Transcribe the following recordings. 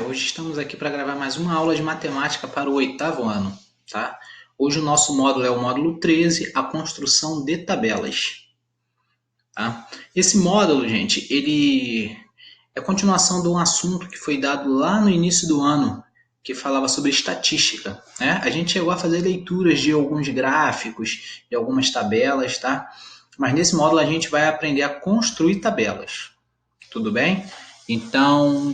Hoje estamos aqui para gravar mais uma aula de matemática para o 8º ano, tá? Hoje o nosso módulo é o módulo 13, a construção de tabelas, tá? Esse módulo, gente, ele é continuação de um assunto que foi dado lá no início do ano, que falava sobre estatística, né? A gente chegou a fazer leituras de alguns gráficos, de algumas tabelas, tá? Mas nesse módulo a gente vai aprender a construir tabelas, tudo bem? Então,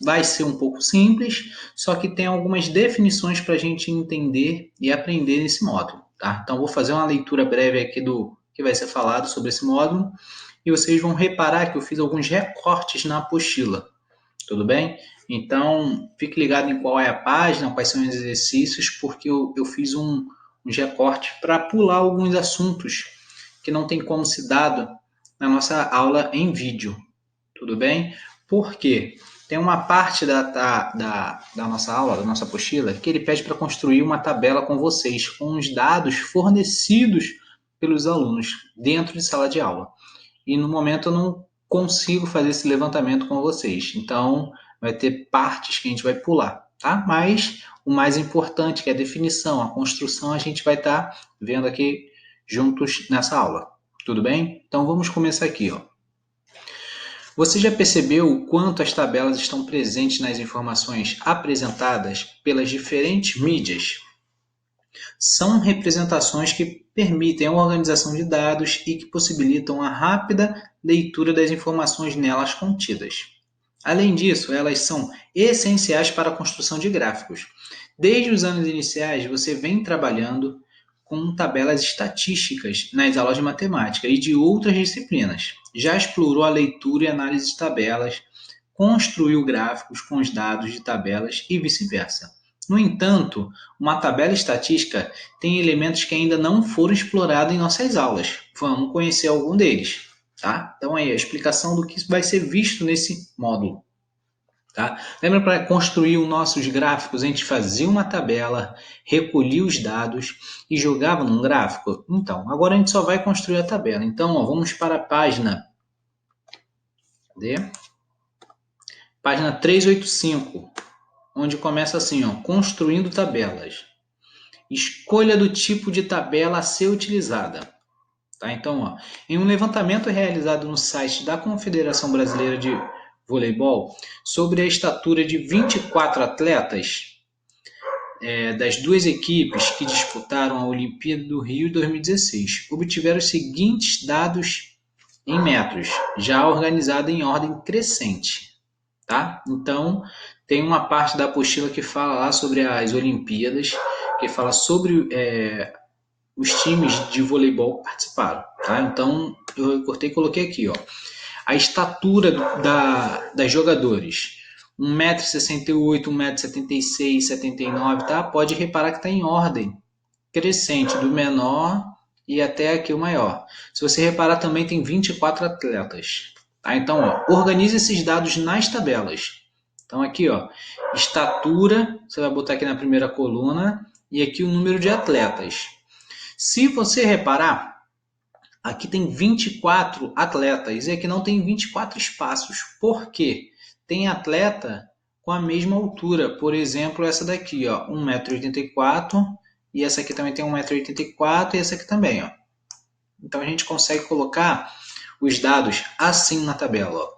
vai ser um pouco simples, só que tem algumas definições para a gente entender e aprender nesse módulo, tá? Então, vou fazer uma leitura breve aqui do que vai ser falado sobre esse módulo e vocês vão reparar que eu fiz alguns recortes na apostila, tudo bem? Então, fique ligado em qual é a página, quais são os exercícios, porque eu fiz uns recortes para pular alguns assuntos que não tem como ser dado na nossa aula em vídeo, tudo bem? Por quê? Tem uma parte da nossa aula, da nossa apostila, que ele pede para construir uma tabela com vocês, com os dados fornecidos pelos alunos dentro de sala de aula. E no momento eu não consigo fazer esse levantamento com vocês. Então, vai ter partes que a gente vai pular, tá? Mas o mais importante, que é a definição, a construção, a gente vai estar vendo aqui juntos nessa aula. Tudo bem? Então, vamos começar aqui, ó. Você já percebeu o quanto as tabelas estão presentes nas informações apresentadas pelas diferentes mídias? São representações que permitem a organização de dados e que possibilitam a rápida leitura das informações nelas contidas. Além disso, elas são essenciais para a construção de gráficos. Desde os anos iniciais, você vem trabalhando com tabelas estatísticas nas aulas de matemática e de outras disciplinas. Já explorou a leitura e análise de tabelas, construiu gráficos com os dados de tabelas e vice-versa. No entanto, uma tabela estatística tem elementos que ainda não foram explorados em nossas aulas. Vamos conhecer algum deles, tá? Então aí a explicação do que vai ser visto nesse módulo. Tá? Lembra, para construir os nossos gráficos, a gente fazia uma tabela, recolhia os dados e jogava num gráfico? Então, agora a gente só vai construir a tabela. Então, ó, vamos para a página. Cadê? Página 385, onde começa assim, ó, construindo tabelas. Escolha do tipo de tabela a ser utilizada. Tá? Então, ó, em um levantamento realizado no site da Confederação Brasileira de Voleibol sobre a estatura de 24 atletas das duas equipes que disputaram a Olimpíada do Rio 2016, obtiveram os seguintes dados em metros, já organizado em ordem crescente. Tá? Então, tem uma parte da apostila que fala lá sobre as Olimpíadas, que fala sobre os times de voleibol que participaram. Tá? Então, eu cortei e coloquei aqui, ó, a estatura das jogadores. 1,68 m, 1,76 m, 79, tá? Pode reparar que está em ordem crescente, do menor e até aqui o maior. Se você reparar, também tem 24 atletas. Tá? Então, ó, organize esses dados nas tabelas. Então, aqui, ó, estatura, você vai botar aqui na primeira coluna, e aqui o número de atletas. Se você reparar, aqui tem 24 atletas e aqui não tem 24 espaços. Por quê? Tem atleta com a mesma altura. Por exemplo, essa daqui, ó, 1,84 m, e essa aqui também tem 1,84 m, e essa aqui também, ó. Então a gente consegue colocar os dados assim na tabela, ó.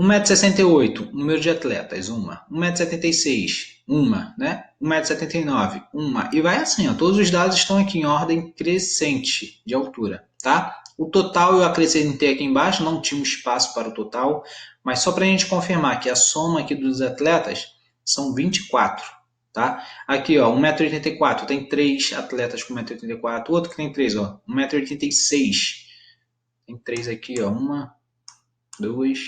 1,68 m, número de atletas, uma. 1,76 m, uma, né? 1,79 m, uma. E vai assim, ó. Todos os dados estão aqui em ordem crescente de altura, tá? O total eu acrescentei aqui embaixo, não tinha um espaço para o total, mas só para a gente confirmar que a soma aqui dos atletas são 24, tá? Aqui, ó, 1,84 m, tem 3 atletas com 1,84 m, outro que tem 3, ó, 1,86 m. Tem 3 aqui, ó, 1, 2,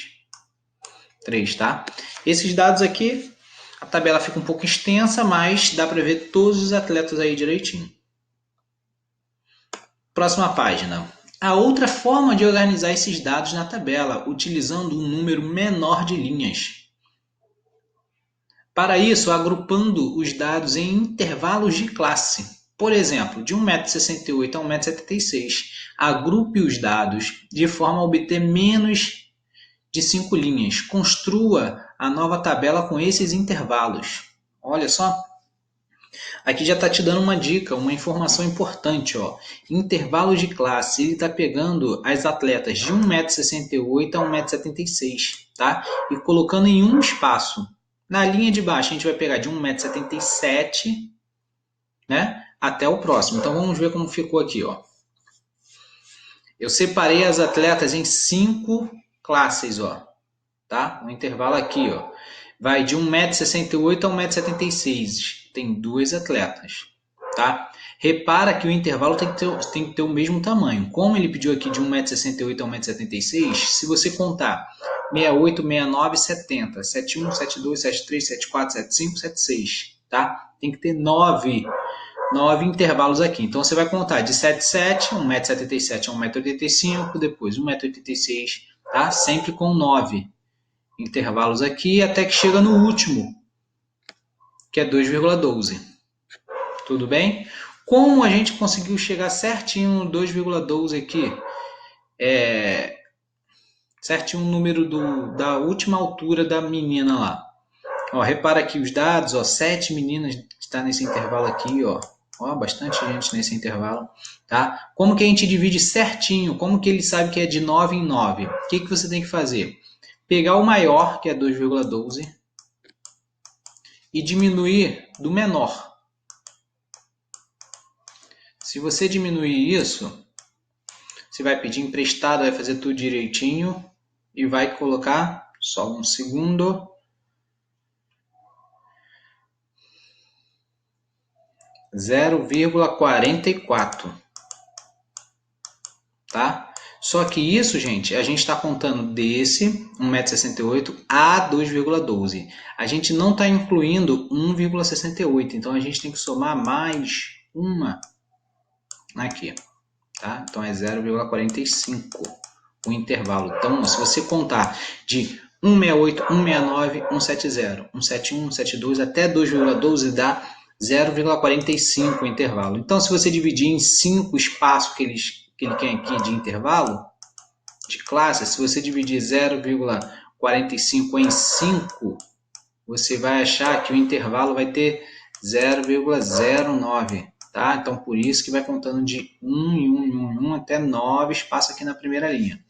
3, tá? Esses dados aqui, a tabela fica um pouco extensa, mas dá para ver todos os atletas aí direitinho. Próxima página. A outra forma de organizar esses dados na tabela, utilizando um número menor de linhas. Para isso, agrupando os dados em intervalos de classe. Por exemplo, de 1,68 m a 1,76 m, agrupe os dados de forma a obter menos de 5 linhas. Construa a nova tabela com esses intervalos. Olha só. Aqui já está te dando uma dica, uma informação importante. Ó. Intervalos de classe, ele está pegando as atletas de 1,68 m a 1,76 m, tá? E colocando em um espaço. Na linha de baixo, a gente vai pegar de 1,77 m, né, até o próximo. Então, vamos ver como ficou aqui. Ó. Eu separei as atletas em 5 classes. Ó, tá? Um intervalo aqui. Ó. Vai de 1,68 m a 1,76 m. Tem 2 atletas, tá? Repara que o intervalo tem que ter o mesmo tamanho. Como ele pediu aqui de 1,68 m a 1,76 m, se você contar 68, 69, 70, 71, 72, 73, 74, 75, 76, tá? Tem que ter 9 intervalos aqui. Então, você vai contar de 77, 1,77 m a 1,85 m, depois 1,86 m, tá? Sempre com 9 intervalos aqui, até que chega no último, que é 2,12. Tudo bem? Como a gente conseguiu chegar certinho no 2,12 aqui? Certinho o número da última altura da menina lá. Ó, repara aqui os dados, ó, 7 meninas está nesse intervalo aqui, ó. Ó, bastante gente nesse intervalo, tá? Como que a gente divide certinho? Como que ele sabe que é de 9 em 9? O que você tem que fazer? Pegar o maior, que é 2,12, e diminuir do menor. Se você diminuir isso, você vai pedir emprestado, vai fazer tudo direitinho e vai colocar, só um segundo, 0,44, tá? Só que isso, gente, a gente está contando desse 1,68 m a 2,12. A gente não está incluindo 1,68, então a gente tem que somar mais uma aqui, tá? Então é 0,45 o intervalo. Então, se você contar de 168, 169, 170, 171, 172 até 2,12 dá 0,45 o intervalo. Então, se você dividir em 5 espaços que ele quer aqui de intervalo, de classe, se você dividir 0,45 em 5, você vai achar que o intervalo vai ter 0,09. Tá? Então, por isso que vai contando de 1 em 1 em 1 em 1 até 9 espaços aqui na primeira linha.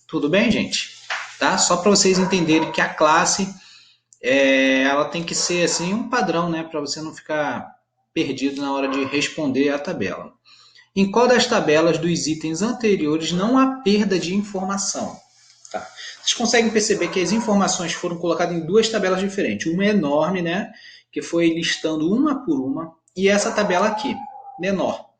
Tudo bem, gente? Tá? Só para vocês entenderem que a classe ela tem que ser assim um padrão, né? Para você não ficar perdido na hora de responder a tabela. Em qual das tabelas dos itens anteriores não há perda de informação? Tá. Vocês conseguem perceber que as informações foram colocadas em 2 tabelas diferentes. Uma é enorme, né? Que foi listando uma por uma. E essa tabela aqui, menor,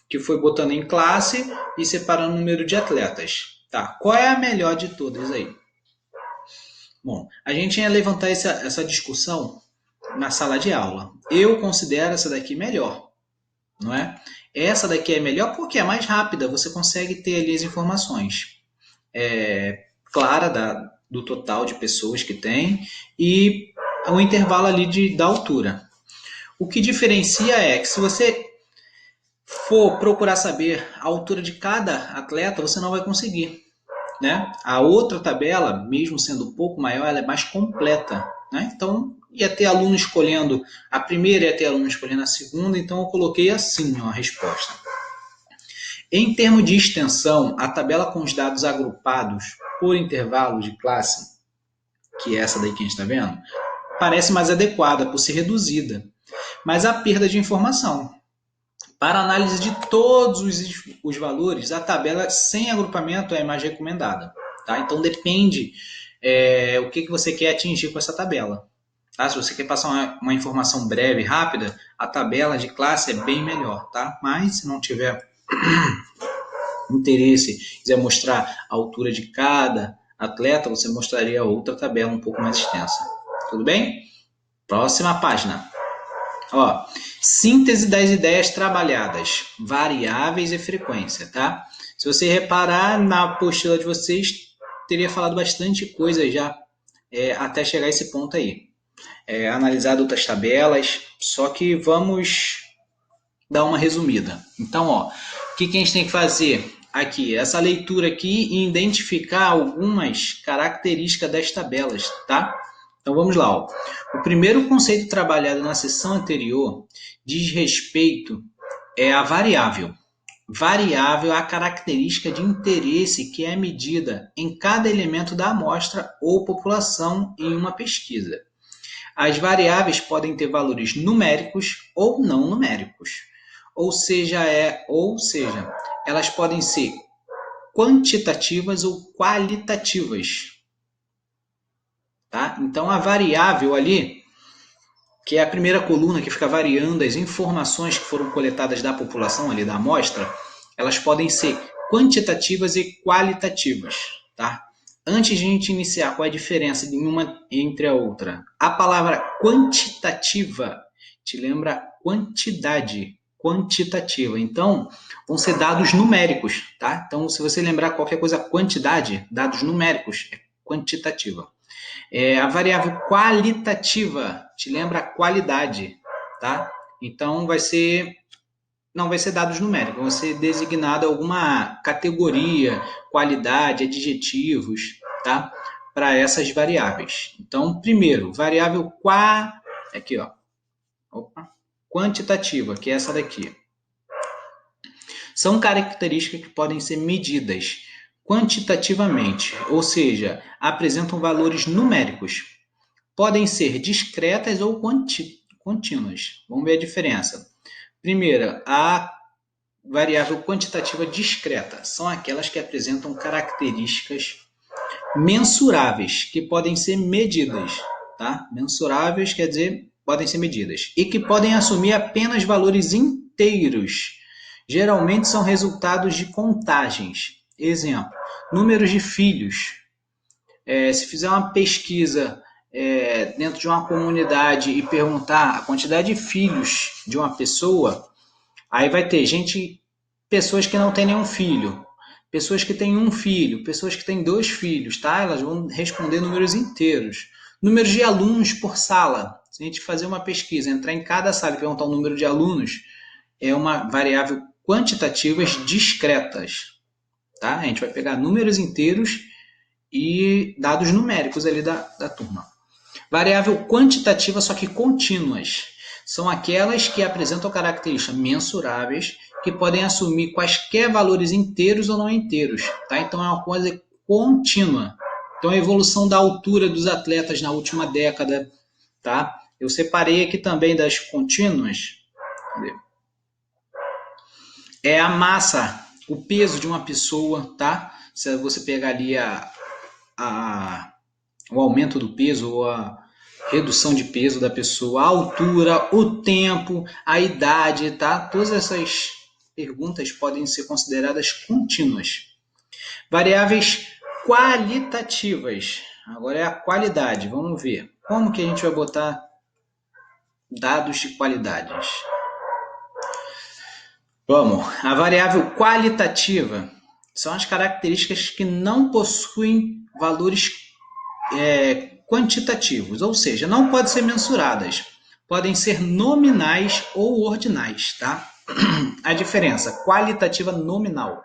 que foi botando em classe e separando o número de atletas. Tá. Qual é a melhor de todas aí? Bom, a gente ia levantar essa discussão na sala de aula. Eu considero essa daqui melhor, não é? Essa daqui é melhor porque é mais rápida, você consegue ter ali as informações clara do total de pessoas que tem e o intervalo ali da altura. O que diferencia é que se você for procurar saber a altura de cada atleta, você não vai conseguir. Né? A outra tabela, mesmo sendo um pouco maior, ela é mais completa. Né? Então, ia ter aluno escolhendo a primeira, ia ter aluno escolhendo a segunda, então eu coloquei assim ó, a resposta. Em termos de extensão, a tabela com os dados agrupados por intervalo de classe, que é essa daí que a gente está vendo, parece mais adequada por ser reduzida, mas há perda de informação. Para análise de todos os valores, a tabela sem agrupamento é mais recomendada. Tá? Então depende o que você quer atingir com essa tabela. Tá? Se você quer passar uma informação breve e rápida, a tabela de classe é bem melhor. Tá? Mas se não tiver interesse, quiser mostrar a altura de cada atleta, você mostraria outra tabela um pouco mais extensa. Tudo bem? Próxima página. Ó, síntese das ideias trabalhadas, variáveis e frequência, tá? Se você reparar na apostila de vocês, teria falado bastante coisa já até chegar a esse ponto aí. Analisado outras tabelas, só que vamos dar uma resumida. Então, ó, o que a gente tem que fazer? aqui, essa leitura aqui e identificar algumas características das tabelas, tá? Então vamos lá. Ó. O primeiro conceito trabalhado na sessão anterior diz respeito à variável. Variável é a característica de interesse que é medida em cada elemento da amostra ou população em uma pesquisa. As variáveis podem ter valores numéricos ou não numéricos. Ou seja, elas podem ser quantitativas ou qualitativas. Tá? Então, a variável ali, que é a primeira coluna que fica variando as informações que foram coletadas da população ali da amostra, elas podem ser quantitativas e qualitativas. Tá? Antes de a gente iniciar, qual é a diferença de uma entre a outra? A palavra quantitativa te lembra quantidade, quantitativa. Então, vão ser dados numéricos, tá? Então, se você lembrar qualquer coisa quantidade, dados numéricos, é quantitativa. A variável qualitativa te lembra a qualidade, tá? Então, não vai ser dados numéricos, vai ser designado alguma categoria, qualidade, adjetivos, tá? Para essas variáveis. Então, primeiro, variável aqui, ó. Quantitativa, que é essa daqui. São características que podem ser medidas quantitativamente, ou seja, apresentam valores numéricos. Podem ser discretas ou contínuas. Vamos ver a diferença. Primeira, a variável quantitativa discreta são aquelas que apresentam características mensuráveis, que podem ser medidas. Tá? Mensuráveis quer dizer podem ser medidas. E que podem assumir apenas valores inteiros. Geralmente são resultados de contagens. Exemplo, números de filhos. Se fizer uma pesquisa dentro de uma comunidade e perguntar a quantidade de filhos de uma pessoa, aí vai ter pessoas que não têm nenhum filho, pessoas que têm um filho, pessoas que têm 2 filhos, tá? Elas vão responder números inteiros. Números de alunos por sala. Se a gente fazer uma pesquisa, entrar em cada sala e perguntar o número de alunos, é uma variável quantitativas discretas, tá? A gente vai pegar números inteiros e dados numéricos ali da turma. Variável quantitativa, só que contínuas. São aquelas que apresentam características mensuráveis que podem assumir quaisquer valores inteiros ou não inteiros. Tá? Então, é uma coisa contínua. Então, a evolução da altura dos atletas na última década. Tá? Eu separei aqui também das contínuas. É a massa, o peso de uma pessoa. Tá? Se você pegar ali o aumento do peso ou a redução de peso da pessoa, a altura, o tempo, a idade, tá? Todas essas perguntas podem ser consideradas contínuas. Variáveis qualitativas. Agora é a qualidade. Vamos ver. Como que a gente vai botar dados de qualidades? Vamos. A variável qualitativa são as características que não possuem valores quantitativos, ou seja, não podem ser mensuradas, podem ser nominais ou ordinais, tá? A diferença, qualitativa nominal.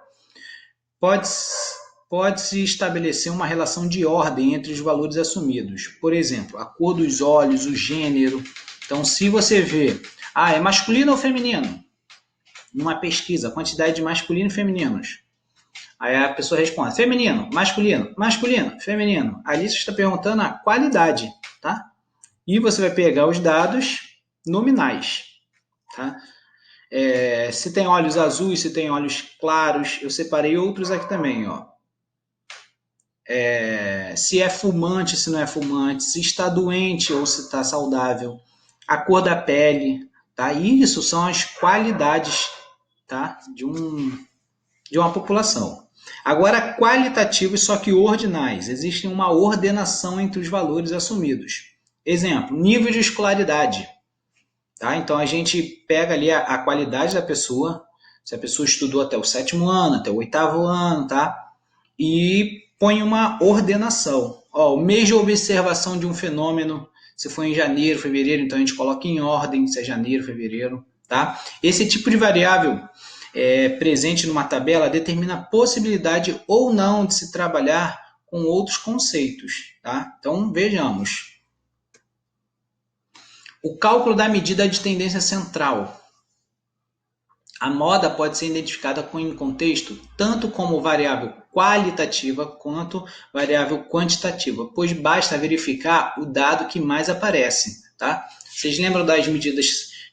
Pode-se estabelecer uma relação de ordem entre os valores assumidos. Por exemplo, a cor dos olhos, o gênero. Então, se você vê, é masculino ou feminino? Numa pesquisa, quantidade de masculino e femininos. Aí a pessoa responde, feminino, masculino, masculino, feminino. Ali você está perguntando a qualidade, tá? E você vai pegar os dados nominais, tá? Se tem olhos azuis, se tem olhos claros, eu separei outros aqui também, ó. Se é fumante, se não é fumante, se está doente ou se está saudável, a cor da pele, tá? Isso são as qualidades, tá? De uma população. Agora, qualitativos, só que ordinais. Existe uma ordenação entre os valores assumidos. Exemplo, nível de escolaridade. Tá? Então, a gente pega ali a qualidade da pessoa, se a pessoa estudou até o 7º ano, até o 8º ano, tá? E põe uma ordenação. O mês de observação de um fenômeno, se for em janeiro, fevereiro, então a gente coloca em ordem, se é janeiro, fevereiro. Tá? Esse tipo de variável presente numa tabela determina a possibilidade ou não de se trabalhar com outros conceitos. Tá? Então, vejamos. O cálculo da medida de tendência central. A moda pode ser identificada em contexto tanto como variável qualitativa quanto variável quantitativa, pois basta verificar o dado que mais aparece. Tá? Vocês lembram das medidas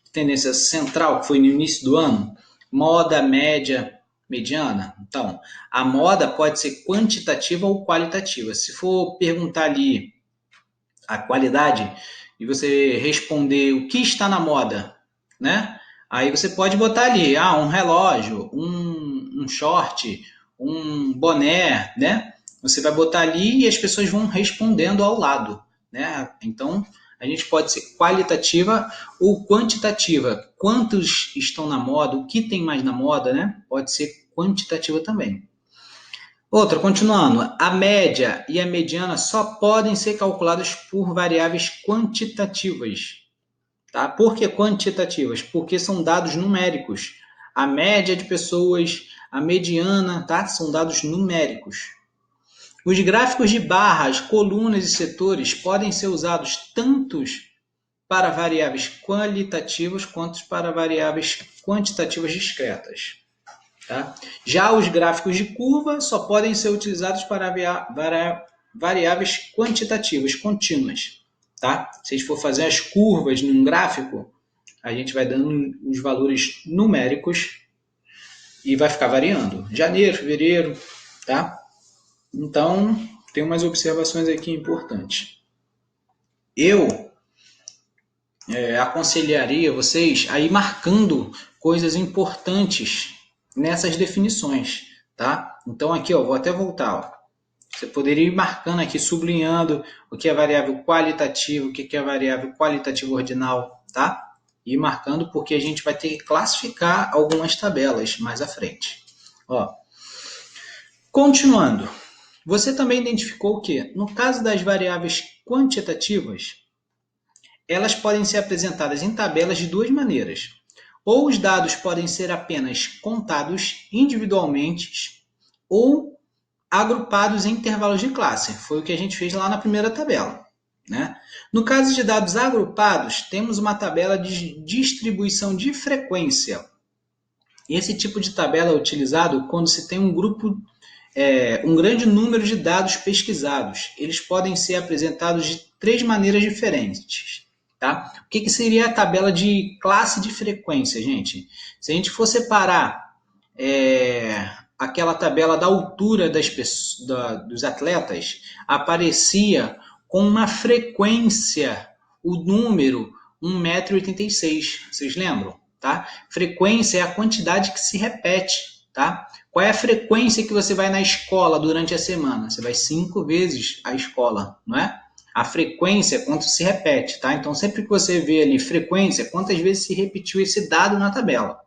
de tendência central que foi no início do ano? Moda, média, mediana? Então, a moda pode ser quantitativa ou qualitativa. Se for perguntar ali a qualidade e você responder o que está na moda, né? Aí você pode botar ali, um relógio, um short, um boné, né? Você vai botar ali e as pessoas vão respondendo ao lado, né? Então, a gente pode ser qualitativa ou quantitativa. Quantos estão na moda, o que tem mais na moda, né? Pode ser quantitativa também. Outra, continuando, a média e a mediana só podem ser calculadas por variáveis quantitativas. Tá? Por que quantitativas? Porque são dados numéricos. A média de pessoas, a mediana, tá? São dados numéricos. Os gráficos de barras, colunas e setores podem ser usados tanto para variáveis qualitativas quanto para variáveis quantitativas discretas. Tá? Já os gráficos de curva só podem ser utilizados para variáveis quantitativas contínuas. Tá? Se a gente for fazer as curvas num gráfico, a gente vai dando os valores numéricos e vai ficar variando. Janeiro, fevereiro, tá? Então, tem umas observações aqui importantes. Eu aconselharia vocês a ir marcando coisas importantes nessas definições, tá? Então aqui, ó, vou até voltar, ó. Você poderia ir marcando aqui, sublinhando o que é variável qualitativa, o que é variável qualitativa ordinal, tá? E marcando porque a gente vai ter que classificar algumas tabelas mais à frente. Ó. Continuando, você também identificou que, no caso das variáveis quantitativas, elas podem ser apresentadas em tabelas de duas maneiras. Ou os dados podem ser apenas contados individualmente, ou agrupados em intervalos de classe. Foi o que a gente fez lá na primeira tabela. Né? No caso de dados agrupados, temos uma tabela de distribuição de frequência. Esse tipo de tabela é utilizado quando se tem um grupo, um grande número de dados pesquisados. Eles podem ser apresentados de três maneiras diferentes. Tá? O que seria a tabela de classe de frequência, gente? Se a gente for separar aquela tabela da altura dos atletas, aparecia com uma frequência, o número 1,86 m. Vocês lembram? Tá? Frequência é a quantidade que se repete. Tá? Qual é a frequência que você vai na escola durante a semana? Você vai 5 vezes à escola, não é? A frequência é quanto se repete, tá? Então, sempre que você vê ali frequência, quantas vezes se repetiu esse dado na tabela.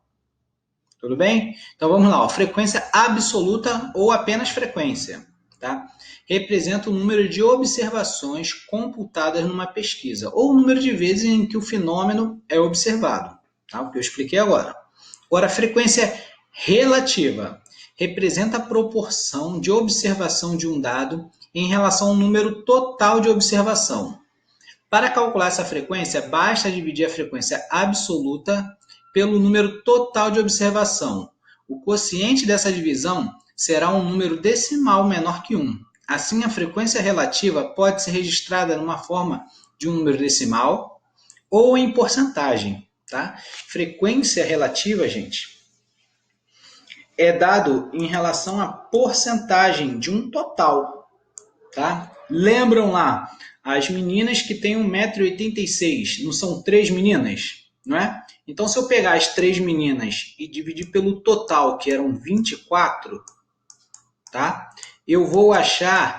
Tudo bem? Então, vamos lá. Ó. Frequência absoluta ou apenas frequência, tá? Representa o número de observações computadas numa pesquisa, ou o número de vezes em que o fenômeno é observado, tá? O que eu expliquei agora. Agora, a frequência relativa representa a proporção de observação de um dado em relação ao número total de observação. Para calcular essa frequência, basta dividir a frequência absoluta pelo número total de observação. O quociente dessa divisão será um número decimal menor que 1. Assim, a frequência relativa pode ser registrada numa forma de um número decimal ou em porcentagem. Tá? Frequência relativa, gente, é dado em relação à porcentagem de um total. Tá? Lembram lá, as meninas que têm 1,86 m, não são 3 meninas? Não é? Então, se eu pegar as 3 meninas e dividir pelo total, que eram 24, tá? Eu vou achar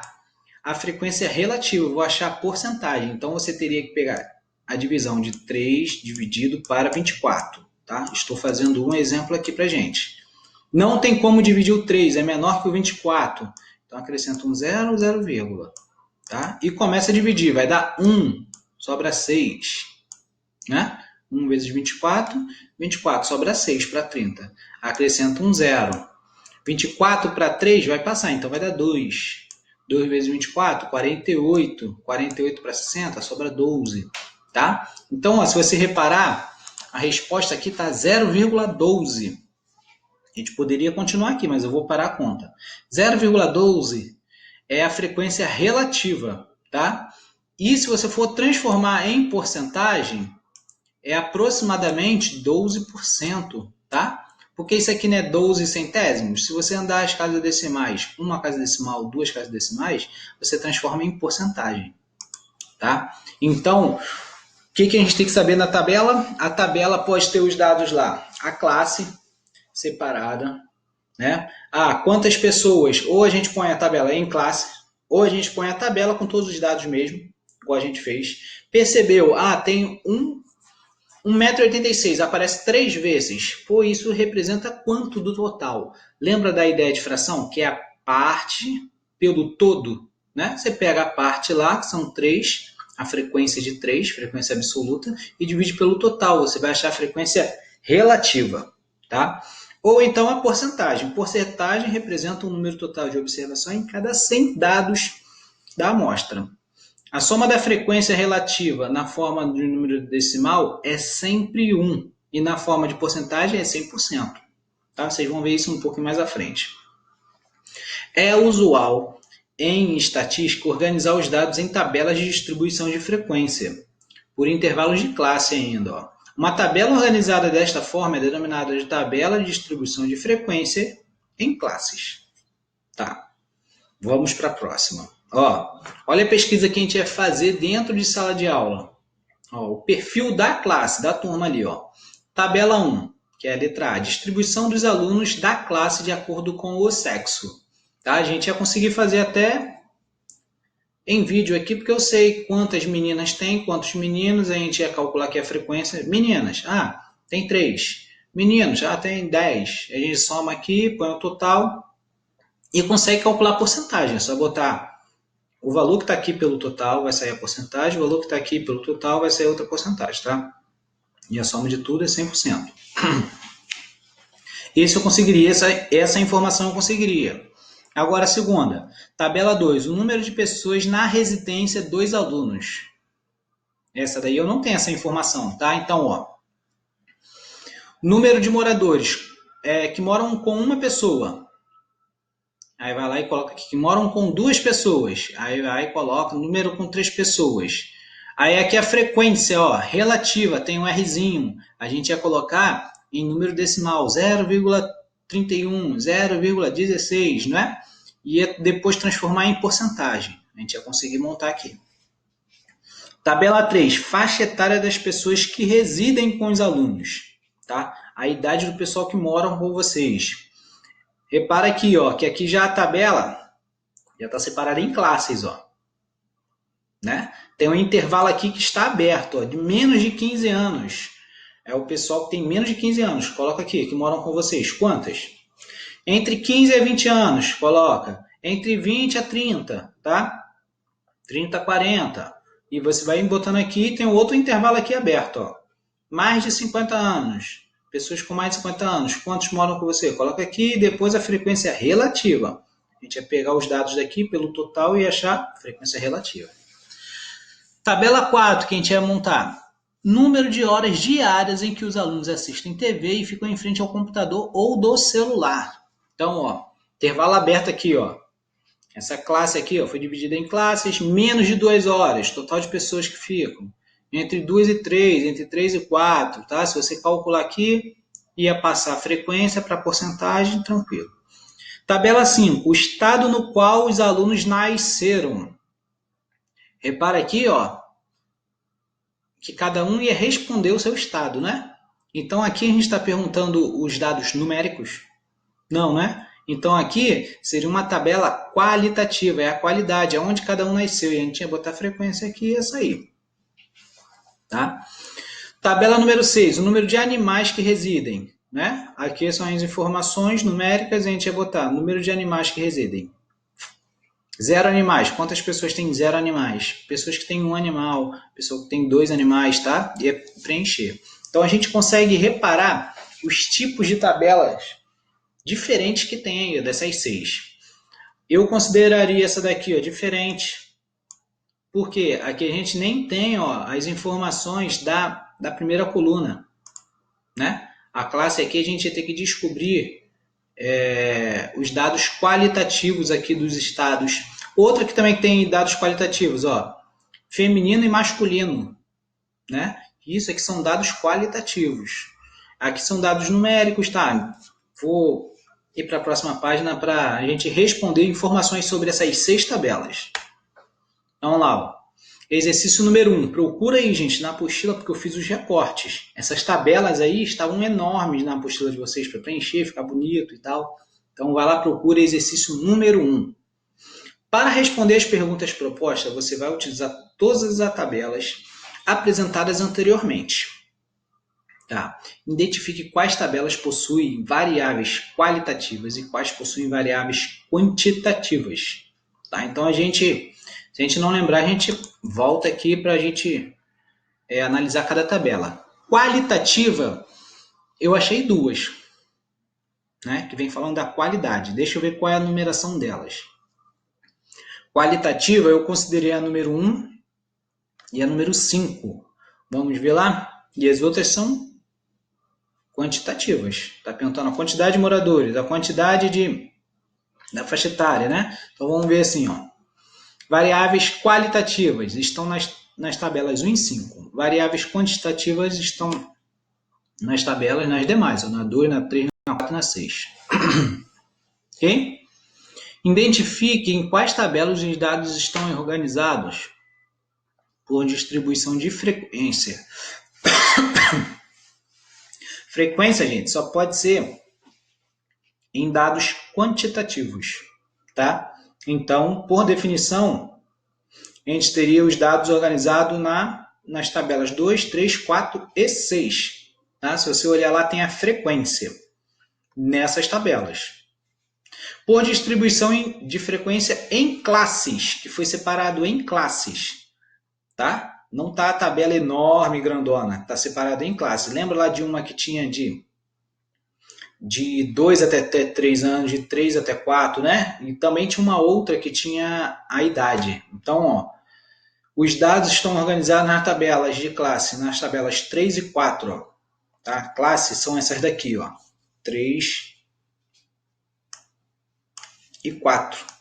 a frequência relativa, vou achar a porcentagem. Então, você teria que pegar a divisão de 3 dividido para 24. Tá? Estou fazendo um exemplo aqui para gente. Não tem como dividir o 3, é menor que o 24. Então, acrescenta um 0, 0, tá? E começa a dividir, vai dar 1, sobra 6. Né? 1 vezes 24, 24 sobra 6 para 30. Acrescenta um zero. 24 para 3 vai passar, então vai dar 2. 2 vezes 24, 48. 48 para 60 sobra 12. Tá? Então, ó, se você reparar, a resposta aqui está 0,12. A gente poderia continuar aqui, mas eu vou parar a conta. 0,12 é a frequência relativa, tá? E se você for transformar em porcentagem, é aproximadamente 12%, tá? Porque isso aqui não é 12 centésimos. Se você andar as casas decimais, uma casa decimal, duas casas decimais, você transforma em porcentagem, tá? Então, o que a gente tem que saber na tabela? A tabela pode ter os dados lá, a classe separada, né? Ah, quantas pessoas? Ou a gente põe a tabela em classe, ou a gente põe a tabela com todos os dados mesmo, igual a gente fez. Percebeu? Ah, tem 1,86 m, aparece 3 vezes. Pô, isso representa quanto do total? Lembra da ideia de fração? Que é a parte pelo todo, né? Você pega a parte lá, que são 3, a frequência de 3, frequência absoluta, e divide pelo total. Você vai achar a frequência relativa, tá? Ou então a porcentagem. Porcentagem representa o número total de observação em cada 100 dados da amostra. A soma da frequência relativa na forma de número decimal é sempre 1. E na forma de porcentagem é 100%. Tá? Vocês vão ver isso um pouco mais à frente. É usual, em estatística, organizar os dados em tabelas de distribuição de frequência, por intervalos de classe ainda. Ó. Uma tabela organizada desta forma é denominada de tabela de distribuição de frequência em classes. Tá. Vamos para a próxima. Ó, olha a pesquisa que a gente vai fazer dentro de sala de aula. Ó, o perfil da classe, da turma ali. Ó. Tabela 1, que é a letra A. Distribuição dos alunos da classe de acordo com o sexo. Tá? A gente ia conseguir fazer até em vídeo aqui, porque eu sei quantas meninas tem, quantos meninos, a gente ia calcular aqui a frequência. Meninas, tem 3. Meninos, tem 10. A gente soma aqui, põe o total e consegue calcular a porcentagem. É só botar o valor que está aqui pelo total, vai sair a porcentagem, o valor que está aqui pelo total vai sair outra porcentagem, tá? E a soma de tudo é 100%. Esse eu conseguiria, essa informação eu conseguiria. Agora a segunda, tabela 2, o número de pessoas na residência dos alunos. Essa daí eu não tenho essa informação, tá? Então, ó, número de moradores que moram com uma pessoa. Aí vai lá e coloca aqui que moram com 2 pessoas. Aí vai e coloca o número com 3 pessoas. Aí aqui a frequência, ó, relativa, tem um Rzinho. A gente ia colocar em número decimal, 0,31, 0,16, não é? E depois transformar em porcentagem. A gente ia conseguir montar aqui. Tabela 3, faixa etária das pessoas que residem com os alunos. Tá? A idade do pessoal que moram com vocês. Repara aqui, ó, que aqui já a tabela já está separada em classes. Ó. Né? Tem um intervalo aqui que está aberto, ó, de menos de 15 anos. É o pessoal que tem menos de 15 anos. Coloca aqui, que moram com vocês. Quantas? Entre 15 a 20 anos, coloca. Entre 20 a 30, tá? 30 a 40. E você vai botando aqui, tem outro intervalo aqui aberto, ó. Mais de 50 anos. Pessoas com mais de 50 anos. Quantos moram com você? Coloca aqui e depois a frequência relativa. A gente vai pegar os dados daqui pelo total e achar a frequência relativa. Tabela 4 que a gente vai montar. Número de horas diárias em que os alunos assistem TV e ficam em frente ao computador ou do celular. Então, ó, intervalo aberto aqui, ó. Essa classe aqui, ó, foi dividida em classes, menos de 2 horas, total de pessoas que ficam. Entre 2 e 3, entre 3 e 4, tá? Se você calcular aqui, ia passar a frequência para a porcentagem, tranquilo. Tabela 5, o estado no qual os alunos nasceram. Repara aqui, ó, que cada um ia responder o seu estado, né? Então aqui a gente está perguntando os dados numéricos? Não, né? Então aqui seria uma tabela qualitativa, é a qualidade, é onde cada um nasceu. E a gente ia botar a frequência aqui e ia sair. Tá? Tabela número 6, o número de animais que residem. Né? Aqui são as informações numéricas, a gente ia botar número de animais que residem. 0 animais. Quantas pessoas têm 0 animais? Pessoas que têm 1 animal, pessoa que tem 2 animais, tá? E é preencher. Então a gente consegue reparar os tipos de tabelas diferentes que tem aí, dessas 6. Eu consideraria essa daqui, ó, diferente, porque aqui a gente nem tem, ó, as informações da primeira coluna, né? A classe aqui a gente ia ter que descobrir os dados qualitativos aqui dos estados. Outra que também tem dados qualitativos, ó, feminino e masculino, né? Isso aqui são dados qualitativos. Aqui são dados numéricos, tá? Vou ir para a próxima página para a gente responder informações sobre essas 6 tabelas. Vamos lá, ó. Exercício número 1. Procura aí, gente, na apostila, porque eu fiz os recortes. Essas tabelas aí estavam enormes na apostila de vocês para preencher, ficar bonito e tal. Então, vai lá, procura exercício número 1. Para responder as perguntas propostas, você vai utilizar todas as tabelas apresentadas anteriormente. Tá? Identifique quais tabelas possuem variáveis qualitativas e quais possuem variáveis quantitativas. Tá? Então, se a gente não lembrar, a gente volta aqui para a gente analisar cada tabela. Qualitativa, eu achei 2, né, que vem falando da qualidade. Deixa eu ver qual é a numeração delas. Qualitativa, eu considerei a número 1 e a número 5. Vamos ver lá? E as outras são quantitativas. Está perguntando a quantidade de moradores, a quantidade da faixa etária, né? Então vamos ver assim, ó. Variáveis qualitativas estão nas tabelas 1 e 5. Variáveis quantitativas estão nas tabelas, nas demais, ó, na 2, na 3, na 4 e na 6. Ok? Identifique em quais tabelas os dados estão organizados por distribuição de frequência. Frequência, gente, só pode ser em dados quantitativos, tá? Então, por definição, a gente teria os dados organizados nas tabelas 2, 3, 4 e 6. Tá? Se você olhar lá, tem a frequência nessas tabelas. Por distribuição de frequência em classes, que foi separado em classes. Tá? Não está a tabela enorme, grandona, está separado em classes. Lembra lá de uma que tinha de 2 até 3 anos, de 3 até 4, né? E também tinha uma outra que tinha a idade. Então, ó, os dados estão organizados nas tabelas de classe, nas tabelas 3 e 4. Ó, tá? Classes são essas daqui, ó, 3 e 4.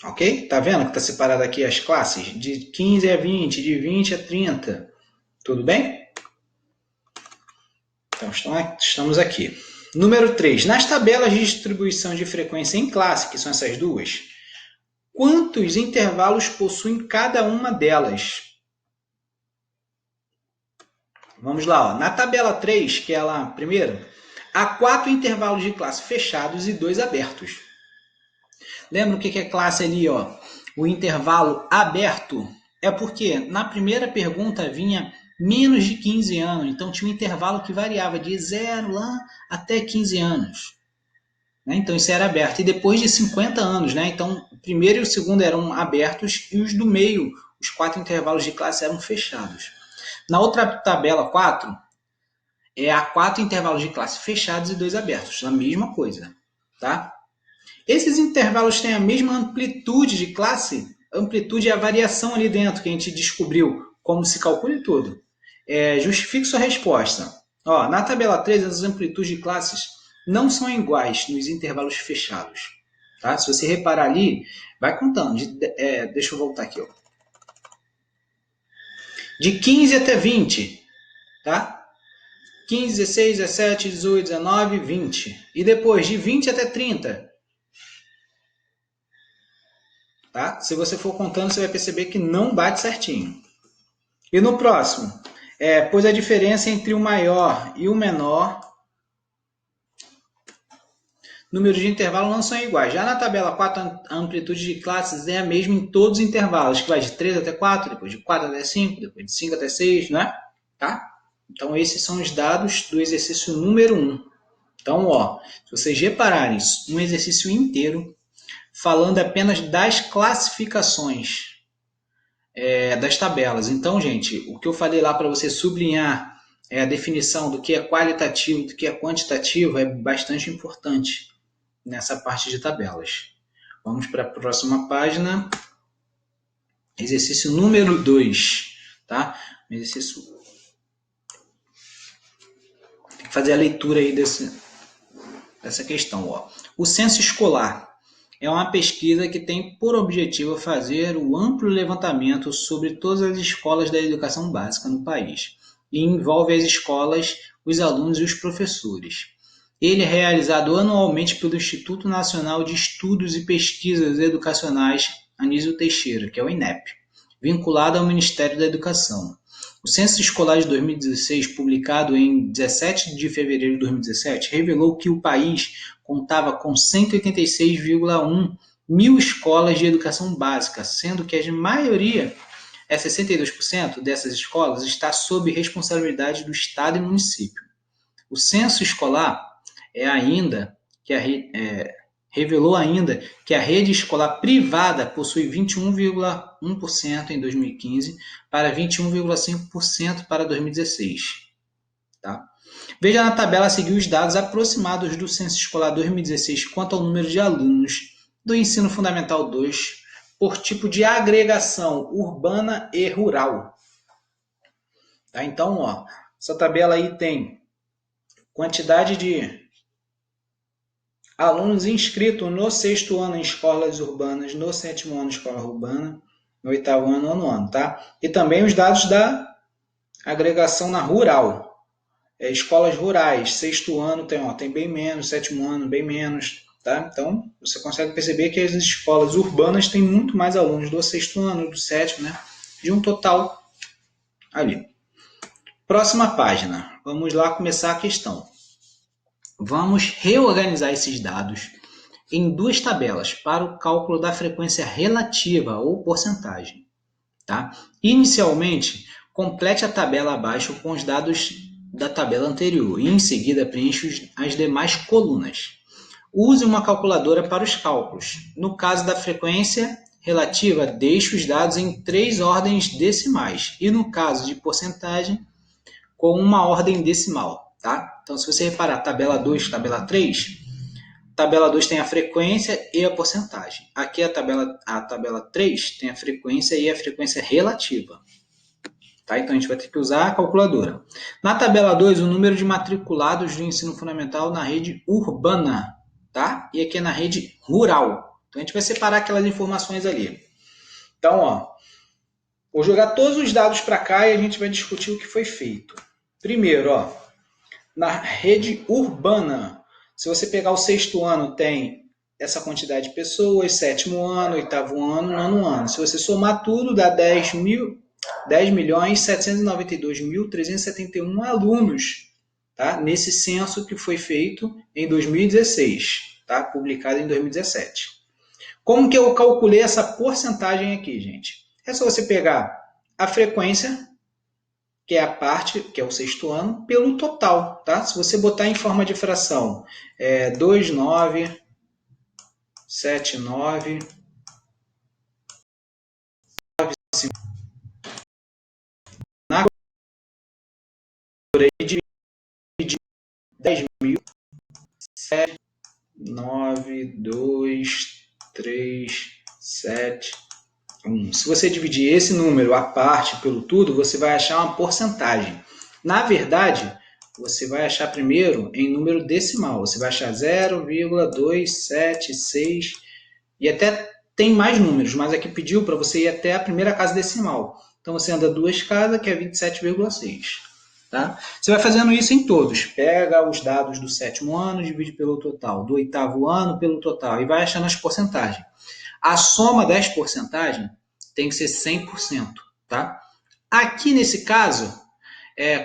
Ok? Tá vendo que está separado aqui as classes? De 15 a 20, de 20 a 30. Tudo bem? Então, estamos aqui. Número 3. Nas tabelas de distribuição de frequência em classe, que são essas duas, quantos intervalos possuem cada uma delas? Vamos lá. Ó. Na tabela 3, que é a primeira, há 4 intervalos de classe fechados e 2 abertos. Lembra o que é classe ali? Ó? O intervalo aberto é porque na primeira pergunta vinha menos de 15 anos, então tinha um intervalo que variava de 0 lá até 15 anos. Né? Então isso era aberto. E depois de 50 anos, né? Então o primeiro e o segundo eram abertos e os do meio, os 4 intervalos de classe eram fechados. Na outra tabela 4, há 4 intervalos de classe fechados e 2 abertos, a mesma coisa. Tá? Esses intervalos têm a mesma amplitude de classe? Amplitude é a variação ali dentro que a gente descobriu como se calcula e tudo. Justifique sua resposta. Ó, na tabela 3, as amplitudes de classes não são iguais nos intervalos fechados. Tá? Se você reparar ali, vai contando. Deixa eu voltar aqui. Ó. De 15 até 20. Tá? 15, 16, 17, 18, 19, 20. E depois de 20 até 30. Tá? Se você for contando, você vai perceber que não bate certinho. E no próximo, pois a diferença entre o maior e o menor número de intervalos não são iguais. Já na tabela 4, a amplitude de classes é a mesma em todos os intervalos, que vai de 3 até 4, depois de 4 até 5, depois de 5 até 6, né? Tá? Então, esses são os dados do exercício número 1. Então, ó, se vocês repararem, um exercício inteiro falando apenas das classificações das tabelas. Então, gente, o que eu falei lá para você sublinhar a definição do que é qualitativo, do que é quantitativo, é bastante importante nessa parte de tabelas. Vamos para a próxima página. Exercício número 2. Tá? Exercício... Tem que fazer a leitura aí dessa questão. Ó. O censo escolar é uma pesquisa que tem por objetivo fazer o amplo levantamento sobre todas as escolas da educação básica no país e envolve as escolas, os alunos e os professores. Ele é realizado anualmente pelo Instituto Nacional de Estudos e Pesquisas Educacionais Anísio Teixeira, que é o INEP, vinculado ao Ministério da Educação. O Censo Escolar de 2016, publicado em 17 de fevereiro de 2017, revelou que o país contava com 186,1 mil escolas de educação básica, sendo que a maioria, 62% dessas escolas, está sob responsabilidade do Estado e município. O censo escolar revelou ainda que a rede escolar privada possui 21,1% em 2015 para 21,5% para 2016. Tá? Veja na tabela a seguir os dados aproximados do Censo Escolar 2016 quanto ao número de alunos do Ensino Fundamental 2 por tipo de agregação urbana e rural. Tá? Então, ó, essa tabela aí tem quantidade de alunos inscritos no 6º ano em escolas urbanas, no 7º ano em escola urbana, no 8º ano, 9º ano, tá? E também os dados da agregação na rural. Escolas rurais, 6º ano tem bem menos, 7º ano bem menos, tá? Então, você consegue perceber que as escolas urbanas têm muito mais alunos do 6º ano, do 7º, né? De um total ali. Próxima página. Vamos lá começar a questão. Vamos reorganizar esses dados em duas tabelas para o cálculo da frequência relativa ou porcentagem. Tá? Inicialmente, complete a tabela abaixo com os dados da tabela anterior e em seguida preencha as demais colunas. Use uma calculadora para os cálculos. No caso da frequência relativa, deixe os dados em 3 ordens decimais e no caso de porcentagem, com uma ordem decimal. Tá? Então, se você reparar, tabela 2, tabela 3, tabela 2 tem a frequência e a porcentagem. Aqui a tabela 3 tem a frequência e a frequência relativa. Tá? Então, a gente vai ter que usar a calculadora. Na tabela 2, o número de matriculados do ensino fundamental na rede urbana. Tá? E aqui é na rede rural. Então, a gente vai separar aquelas informações ali. Então, ó, vou jogar todos os dados para cá e a gente vai discutir o que foi feito. Primeiro, ó, na rede urbana, se você pegar o 6º ano, tem essa quantidade de pessoas, 7º ano, 8º ano, 9º ano. Se você somar tudo, dá 10.792.371 alunos, tá? Nesse censo que foi feito em 2016, tá? Publicado em 2017. Como que eu calculei essa porcentagem aqui, gente? É só você pegar a frequência, que é a parte, que é o 6º ano, pelo total, tá? Se você botar em forma de fração, 2,979, na calculadora dividir 10.000, 7, 9, 2, 3, 7, 1. Se você dividir esse número, a parte, pelo tudo, você vai achar uma porcentagem. Na verdade, você vai achar primeiro em número decimal. Você vai achar 0,276 e até tem mais números, mas aqui pediu para você ir até a primeira casa decimal. Então você anda 2 casas, que é 27,6. Tá? Você vai fazendo isso em todos. Pega os dados do 7º ano, divide pelo total. Do 8º ano pelo total. E vai achando as porcentagens. A soma das porcentagens tem que ser 100%. Tá? Aqui nesse caso,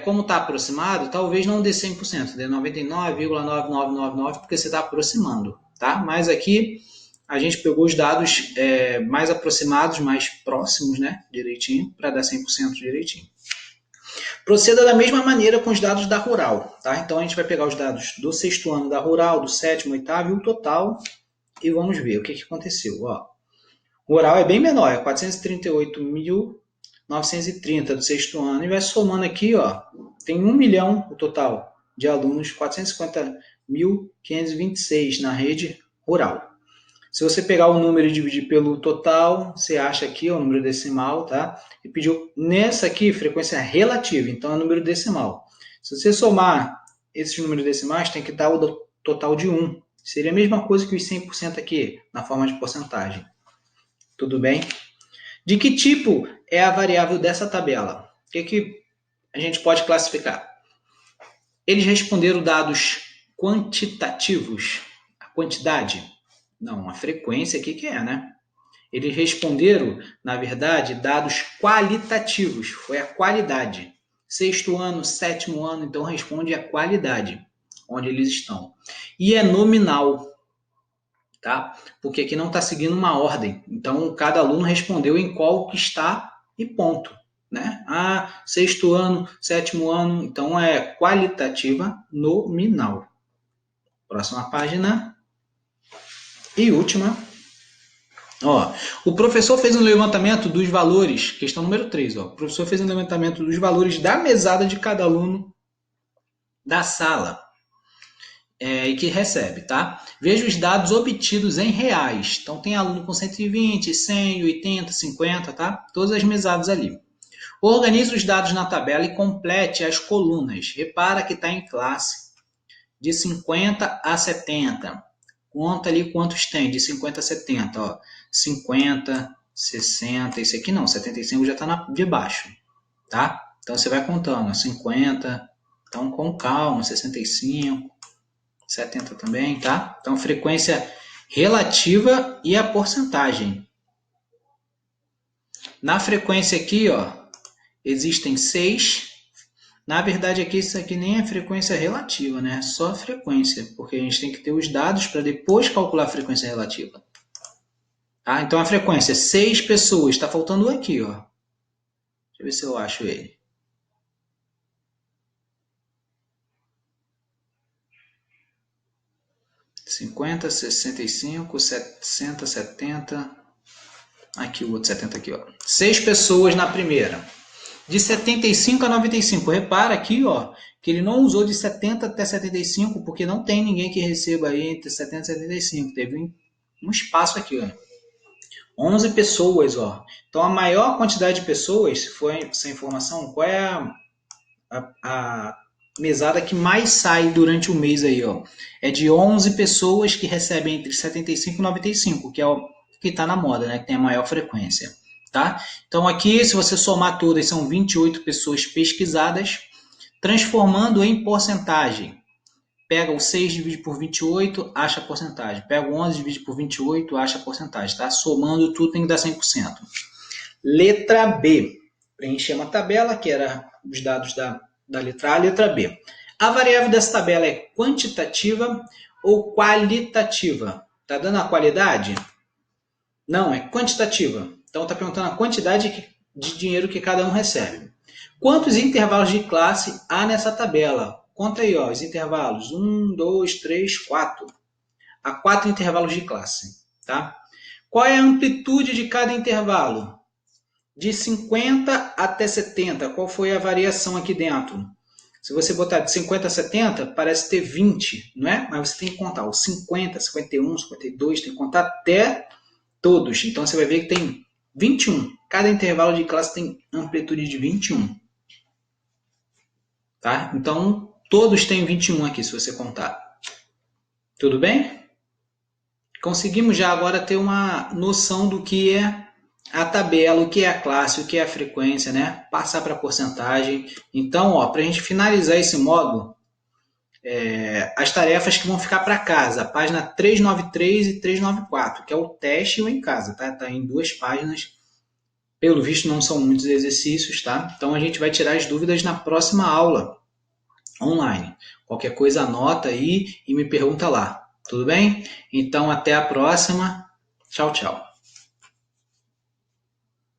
como está aproximado, talvez não dê 100%, dê 99,9999, porque você está aproximando. Tá? Mas aqui a gente pegou os dados mais aproximados, mais próximos, né, direitinho, para dar 100% direitinho. Proceda da mesma maneira com os dados da rural. Tá? Então a gente vai pegar os dados do 6º ano da rural, do 7º, 8º e o total, e vamos ver o que aconteceu. Ó, rural é bem menor, é 438.000 930 do sexto ano, e vai somando aqui, ó, tem 1 milhão o total de alunos, 450.526 na rede rural. Se você pegar o número e dividir pelo total, você acha aqui o número decimal, tá? E pediu nessa aqui frequência relativa, então é número decimal. Se você somar esses números decimais, tem que dar o total de 1. Seria a mesma coisa que os 100% aqui, na forma de porcentagem. Tudo bem? De que tipo é a variável dessa tabela? O que a gente pode classificar? Eles responderam dados quantitativos, a quantidade? Não, a frequência aqui que é, né? Eles responderam, na verdade, dados qualitativos, foi a qualidade. Sexto ano, sétimo ano, então responde a qualidade, onde eles estão. E é nominal, tá? Porque aqui não está seguindo uma ordem. Então, cada aluno respondeu em qual que está e ponto. Né? Ah, sexto ano, sétimo ano, então é qualitativa nominal. Próxima página. E última. Ó, o professor fez um levantamento dos valores, questão número 3. Ó, o professor fez um levantamento dos valores da mesada de cada aluno da sala e que recebe, tá? Veja os dados obtidos em reais. Então, tem aluno com 120, 100, 80, 50, tá? Todas as mesadas ali. Organize os dados na tabela e complete as colunas. Repara que está em classe de 50 a 70. Conta ali quantos tem, de 50 a 70. Ó. 50, 60, esse aqui não, 75 já está de baixo. Tá? Então você vai contando, 50, então com calma, 65, 70 também, tá? Então frequência relativa e a porcentagem. Na frequência aqui, ó, existem 6. Na verdade, aqui isso aqui nem é frequência relativa, né? Só a frequência, porque a gente tem que ter os dados para depois calcular a frequência relativa. Tá? Então a frequência 6 pessoas, está faltando um aqui, ó. Deixa eu ver se eu acho ele. (50, 65, 60, 70... Aqui o outro 70 aqui, ó. 6 pessoas na primeira. De 75 a 95. Repara aqui, ó, que ele não usou de 70 até 75, porque não tem ninguém que receba aí entre 70 e 75. Teve um espaço aqui, ó. 11 pessoas, ó. Então a maior quantidade de pessoas, se for essa informação, qual é a mesada que mais sai durante o mês aí, ó? É de 11 pessoas que recebem entre 75 e 95, que é o que está na moda, né? Que tem a maior frequência. Tá? Então aqui, se você somar todas, são 28 pessoas pesquisadas, transformando em porcentagem. Pega o 6, divide por 28, acha a porcentagem. Pega o 11, divide por 28, acha a porcentagem. Tá? Somando tudo tem que dar 100%. Letra B. Preencher uma tabela, que era os dados da letra A. Letra B. A variável dessa tabela é quantitativa ou qualitativa? Tá dando a qualidade? Não, é quantitativa. Então está perguntando a quantidade de dinheiro que cada um recebe. Quantos intervalos de classe há nessa tabela? Conta aí, ó, os intervalos. 1, 2, 3, 4. Há 4 intervalos de classe. Tá? Qual é a amplitude de cada intervalo? De 50 até 70. Qual foi a variação aqui dentro? Se você botar de 50 a 70, parece ter 20, não é? Mas você tem que contar os 50, 51, 52, tem que contar até todos. Então você vai ver que tem 21. Cada intervalo de classe tem amplitude de 21. Tá? Então todos têm 21 aqui, se você contar. Tudo bem? Conseguimos já agora ter uma noção do que é a tabela, o que é a classe, o que é a frequência, né? Passar para a porcentagem. Então, para a gente finalizar esse módulo, as tarefas que vão ficar para casa, a página 393 e 394, que é o teste e o em casa, tá? Tá em 2 páginas. Pelo visto, não são muitos exercícios, tá? Então, a gente vai tirar as dúvidas na próxima aula online. Qualquer coisa, anota aí e me pergunta lá. Tudo bem? Então, até a próxima. Tchau, tchau.